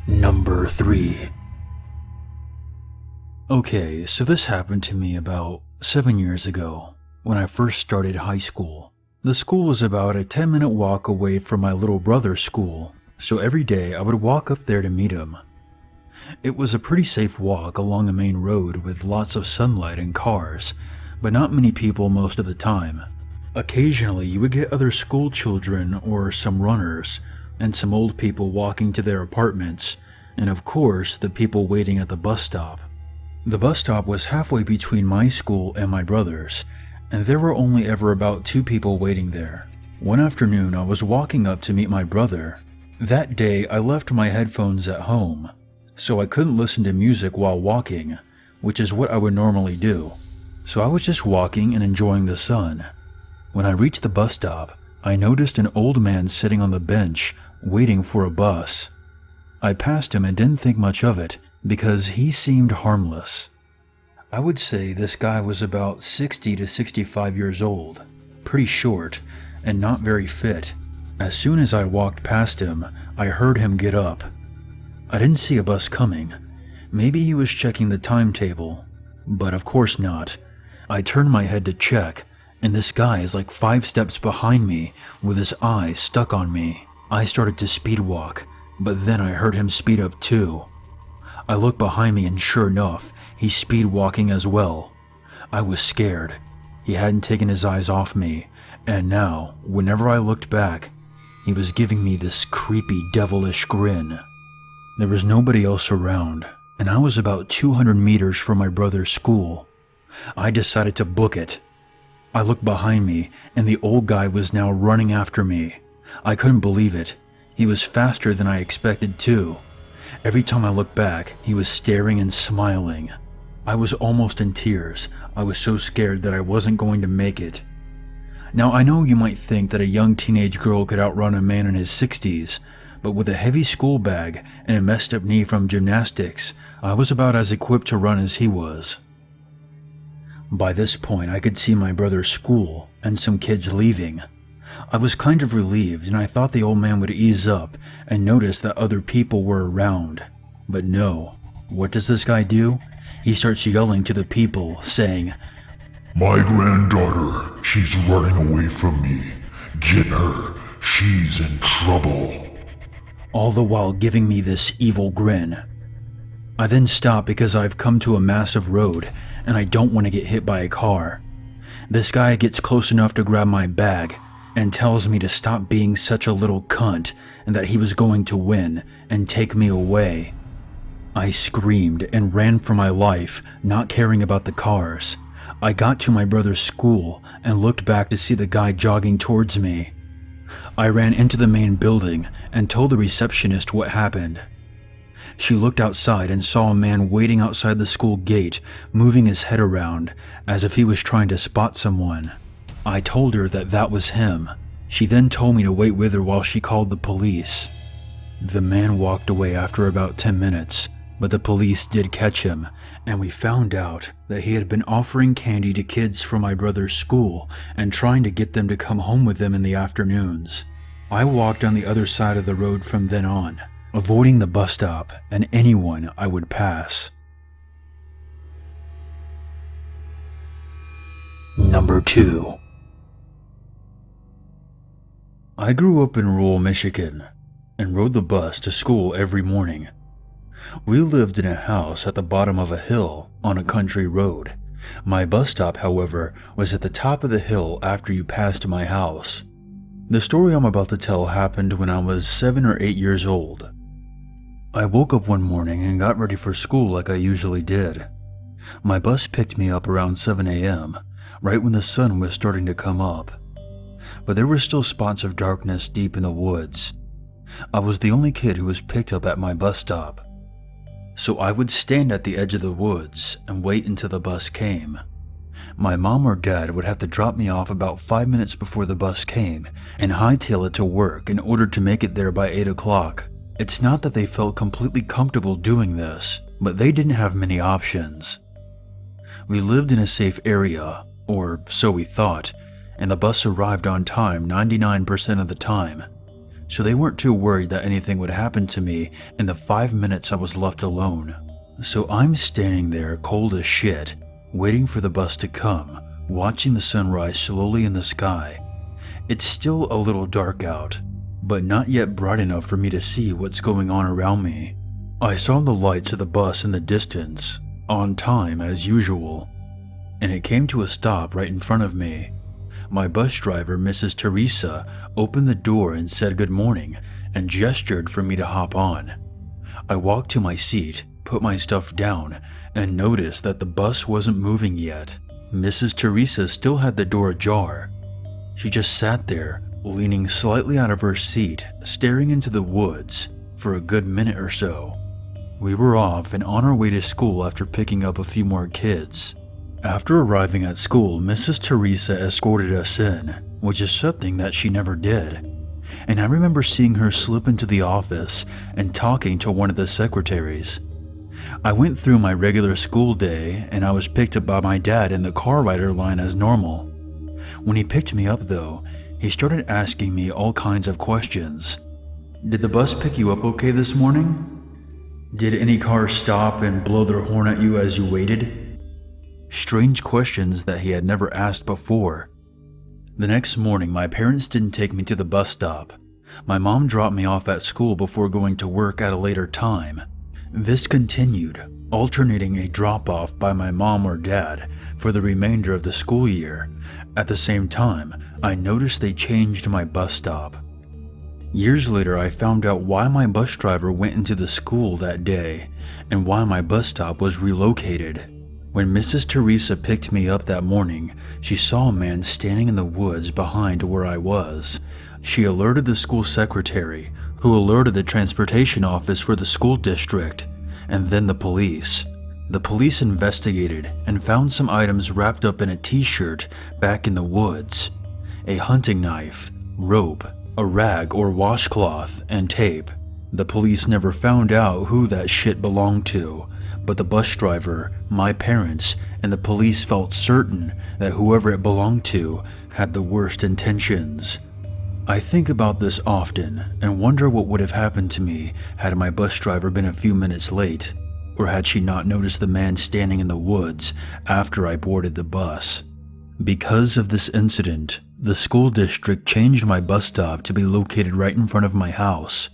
Number 3. Okay, so this happened to me about 7 years ago, when I first started high school. The school was about a 10-minute walk away from my little brother's school, so every day I would walk up there to meet him. It was a pretty safe walk along a main road with lots of sunlight and cars, but not many people most of the time. Occasionally you would get other school children or some runners, and some old people walking to their apartments, and of course the people waiting at the bus stop. The bus stop was halfway between my school and my brother's, and there were only ever about 2 people waiting there. One afternoon I was walking up to meet my brother. That day I left my headphones at home, so I couldn't listen to music while walking, which is what I would normally do. So I was just walking and enjoying the sun. When I reached the bus stop, I noticed an old man sitting on the bench waiting for a bus. I passed him and didn't think much of it because he seemed harmless. I would say this guy was about 60 to 65 years old, pretty short, and not very fit. As soon as I walked past him, I heard him get up. I didn't see a bus coming. Maybe he was checking the timetable, but of course not. I turned my head to check, and this guy is like 5 steps behind me with his eyes stuck on me. I started to speed walk, but then I heard him speed up too. I looked behind me and sure enough, he's speed walking as well. I was scared. He hadn't taken his eyes off me, and now, whenever I looked back, he was giving me this creepy, devilish grin. There was nobody else around, and I was about 200 meters from my brother's school. I decided to book it. I looked behind me, and the old guy was now running after me. I couldn't believe it. He was faster than I expected too. Every time I looked back, he was staring and smiling. I was almost in tears. I was so scared that I wasn't going to make it. Now I know you might think that a young teenage girl could outrun a man in his 60s, but with a heavy school bag and a messed up knee from gymnastics, I was about as equipped to run as he was. By this point, I could see my brother's school and some kids leaving. I was kind of relieved, and I thought the old man would ease up and notice that other people were around. But no. What does this guy do? He starts yelling to the people, saying, "My granddaughter, she's running away from me. Get her, she's in trouble." All the while giving me this evil grin. I then stop because I've come to a massive road, and I don't want to get hit by a car. This guy gets close enough to grab my bag, and tells me to stop being such a little cunt and that he was going to win and take me away. I screamed and ran for my life, not caring about the cars. I got to my brother's school and looked back to see the guy jogging towards me. I ran into the main building and told the receptionist what happened. She looked outside and saw a man waiting outside the school gate, moving his head around as if he was trying to spot someone. I told her that that was him. She then told me to wait with her while she called the police. The man walked away after about 10 minutes, but the police did catch him, and we found out that he had been offering candy to kids from my brother's school and trying to get them to come home with them in the afternoons. I walked on the other side of the road from then on, avoiding the bus stop and anyone I would pass. Number 2. I grew up in rural Michigan and rode the bus to school every morning. We lived in a house at the bottom of a hill on a country road. My bus stop, however, was at the top of the hill after you passed my house. The story I'm about to tell happened when I was 7 or 8 years old. I woke up one morning and got ready for school like I usually did. My bus picked me up around 7 a.m., right when the sun was starting to come up. But there were still spots of darkness deep in the woods. I was the only kid who was picked up at my bus stop. So I would stand at the edge of the woods and wait until the bus came. My mom or dad would have to drop me off about 5 minutes before the bus came and hightail it to work in order to make it there by 8 o'clock. It's not that they felt completely comfortable doing this, but they didn't have many options. We lived in a safe area, or so we thought, and the bus arrived on time 99% of the time. so they weren't too worried that anything would happen to me in the 5 minutes I was left alone. So I'm standing there cold as shit, waiting for the bus to come, watching the sun rise slowly in the sky. It's still a little dark out, but not yet bright enough for me to see what's going on around me. I saw the lights of the bus in the distance, on time as usual, and it came to a stop right in front of me. My bus driver, Mrs. Teresa, opened the door and said good morning and gestured for me to hop on. I walked to my seat, put my stuff down, and noticed that the bus wasn't moving yet. Mrs. Teresa still had the door ajar. She just sat there, leaning slightly out of her seat, staring into the woods for a good minute or so. We were off and on our way to school after picking up a few more kids. After arriving at school, Mrs. Teresa escorted us in, which is something that she never did. And I remember seeing her slip into the office and talking to one of the secretaries. I went through my regular school day and I was picked up by my dad in the car rider line as normal. When he picked me up though, he started asking me all kinds of questions. Did the bus pick you up okay this morning? Did any cars stop and blow their horn at you as you waited? Strange questions that he had never asked before. The next morning, my parents didn't take me to the bus stop. My mom dropped me off at school before going to work at a later time. This continued, alternating a drop-off by my mom or dad for the remainder of the school year. At the same time, I noticed they changed my bus stop. Years later, I found out why my bus driver went into the school that day and why my bus stop was relocated. When Mrs. Teresa picked me up that morning, she saw a man standing in the woods behind where I was. She alerted the school secretary, who alerted the transportation office for the school district, and then the police. The police investigated and found some items wrapped up in a t-shirt back in the woods. A hunting knife, rope, a rag or washcloth, and tape. The police never found out who that shit belonged to, but the bus driver, my parents, and the police felt certain that whoever it belonged to had the worst intentions. I think about this often and wonder what would have happened to me had my bus driver been a few minutes late, or had she not noticed the man standing in the woods after I boarded the bus. Because of this incident, the school district changed my bus stop to be located right in front of my house.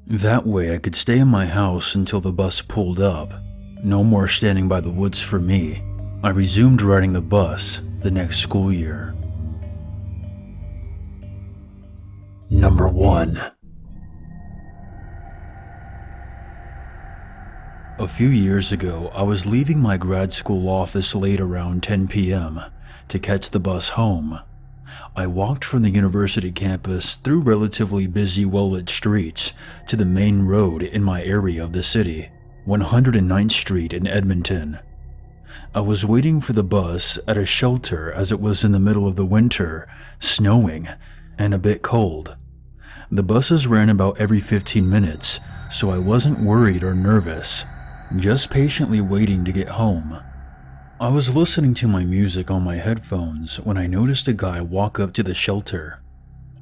That way I could stay in my house until the bus pulled up. No more standing by the woods for me. I resumed riding the bus the next school year. Number 1. A few years ago, I was leaving my grad school office late around 10 p.m. to catch the bus home. I walked from the university campus through relatively busy, well-lit streets to the main road in my area of the city, 109th Street in Edmonton. I was waiting for the bus at a shelter as it was in the middle of the winter, snowing, and a bit cold. The buses ran about every 15 minutes, so I wasn't worried or nervous, just patiently waiting to get home. I was listening to my music on my headphones when I noticed a guy walk up to the shelter.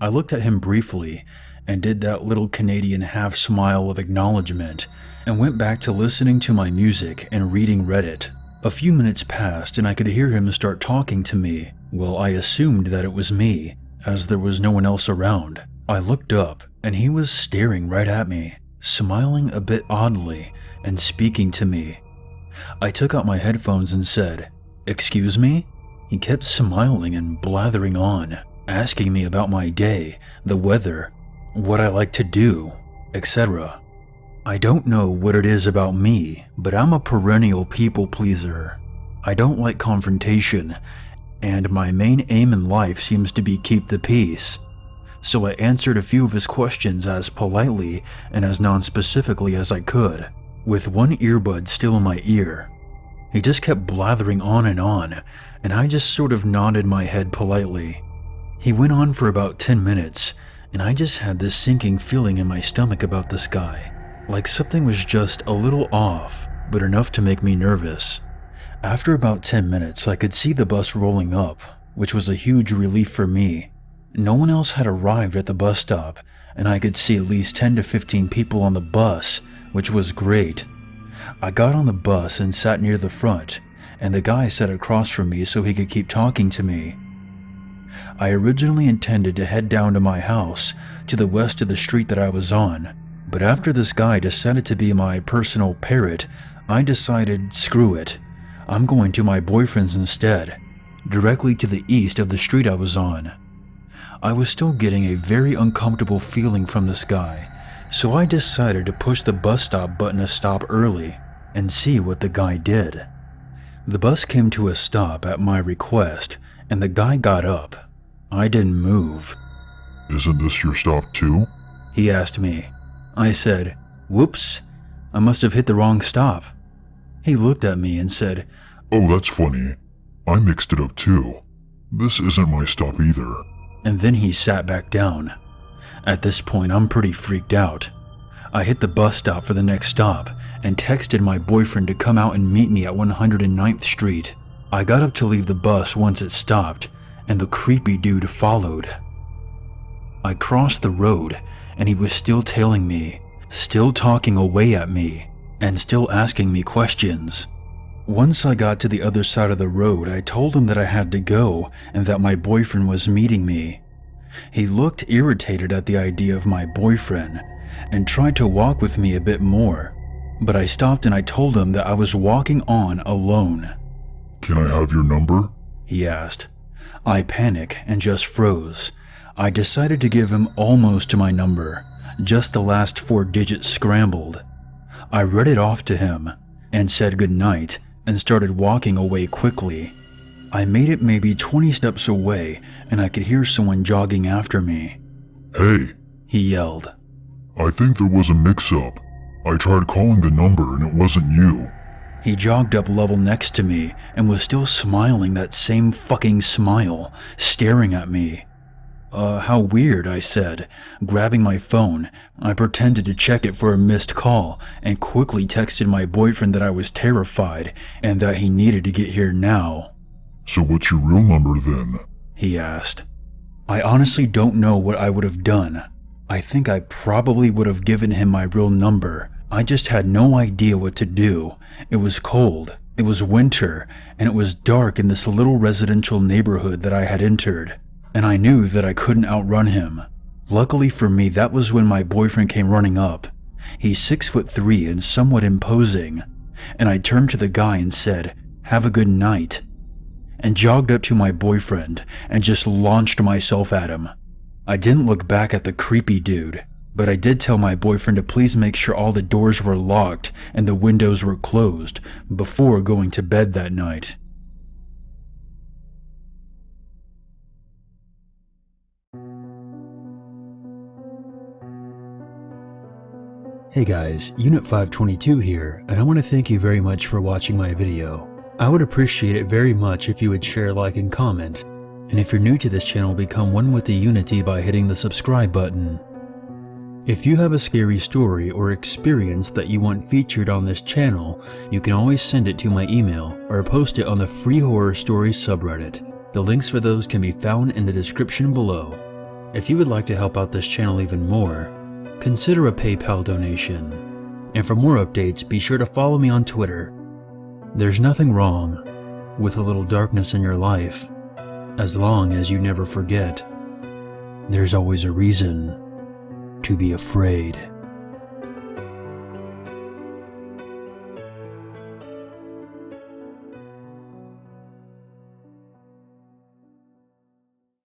I looked at him briefly and did that little Canadian half smile of acknowledgement and went back to listening to my music and reading Reddit. A few minutes passed and I could hear him start talking to me. Well, I assumed that it was me, as there was no one else around. I looked up and he was staring right at me, smiling a bit oddly and speaking to me. I took out my headphones and said, "Excuse me?" He kept smiling and blathering on, asking me about my day, the weather, what I like to do, etc. I don't know what it is about me, but I'm a perennial people pleaser. I don't like confrontation, and my main aim in life seems to be keep the peace. So I answered a few of his questions as politely and as non-specifically as I could, with one earbud still in my ear. He just kept blathering on, and I just sort of nodded my head politely. He went on for about 10 minutes, and I just had this sinking feeling in my stomach about this guy, like something was just a little off, but enough to make me nervous. After about 10 minutes, I could see the bus rolling up, which was a huge relief for me. No one else had arrived at the bus stop, and I could see at least 10 to 15 people on the bus, which was great. I got on the bus and sat near the front, and the guy sat across from me so he could keep talking to me. I originally intended to head down to my house to the west of the street that I was on, but after this guy decided to be my personal parrot, I decided, screw it, I'm going to my boyfriend's instead, directly to the east of the street I was on. I was still getting a very uncomfortable feeling from this guy, so I decided to push the bus stop button to stop early and see what the guy did. The bus came to a stop at my request, and the guy got up. I didn't move. Isn't this your stop too? He asked me. I said, whoops, I must have hit the wrong stop. He looked at me and said, Oh, that's funny. I mixed it up too. This isn't my stop either. And then he sat back down. At this point, I'm pretty freaked out. I hit the bus stop for the next stop and texted my boyfriend to come out and meet me at 109th Street. I got up to leave the bus once it stopped, and the creepy dude followed. I crossed the road, and he was still tailing me, still talking away at me, and still asking me questions. Once I got to the other side of the road, I told him that I had to go and that my boyfriend was meeting me. He looked irritated at the idea of my boyfriend and tried to walk with me a bit more, but I stopped and I told him that I was walking on alone. Can I have your number? He asked. I panicked and just froze. I decided to give him almost my number, just the last 4 digits scrambled. I read it off to him and said goodnight and started walking away quickly. I made it maybe 20 steps away and I could hear someone jogging after me. Hey, he yelled. I think there was a mix-up. I tried calling the number and it wasn't you. He jogged up level next to me and was still smiling that same fucking smile, staring at me. How weird, I said. Grabbing my phone, I pretended to check it for a missed call and quickly texted my boyfriend that I was terrified and that he needed to get here now. So what's your real number then? He asked. I honestly don't know what I would have done. I think I probably would have given him my real number. I just had no idea what to do. It was cold, it was winter, and it was dark in this little residential neighborhood that I had entered. And I knew that I couldn't outrun him. Luckily for me, that was when my boyfriend came running up. He's 6'3" and somewhat imposing, and I turned to the guy and said, "Have a good night," and jogged up to my boyfriend and just launched myself at him. I didn't look back at the creepy dude, but I did tell my boyfriend to please make sure all the doors were locked and the windows were closed before going to bed that night. Hey guys, Unit 522 here, and I want to thank you very much for watching my video. I would appreciate it very much if you would share, like, and comment. And if you're new to this channel, become one with the Unity by hitting the subscribe button. If you have a scary story or experience that you want featured on this channel, you can always send it to my email or post it on the Free Horror Stories subreddit. The links for those can be found in the description below. If you would like to help out this channel even more, consider a PayPal donation. And for more updates, be sure to follow me on Twitter. There's nothing wrong with a little darkness in your life, as long as you never forget, there's always a reason to be afraid.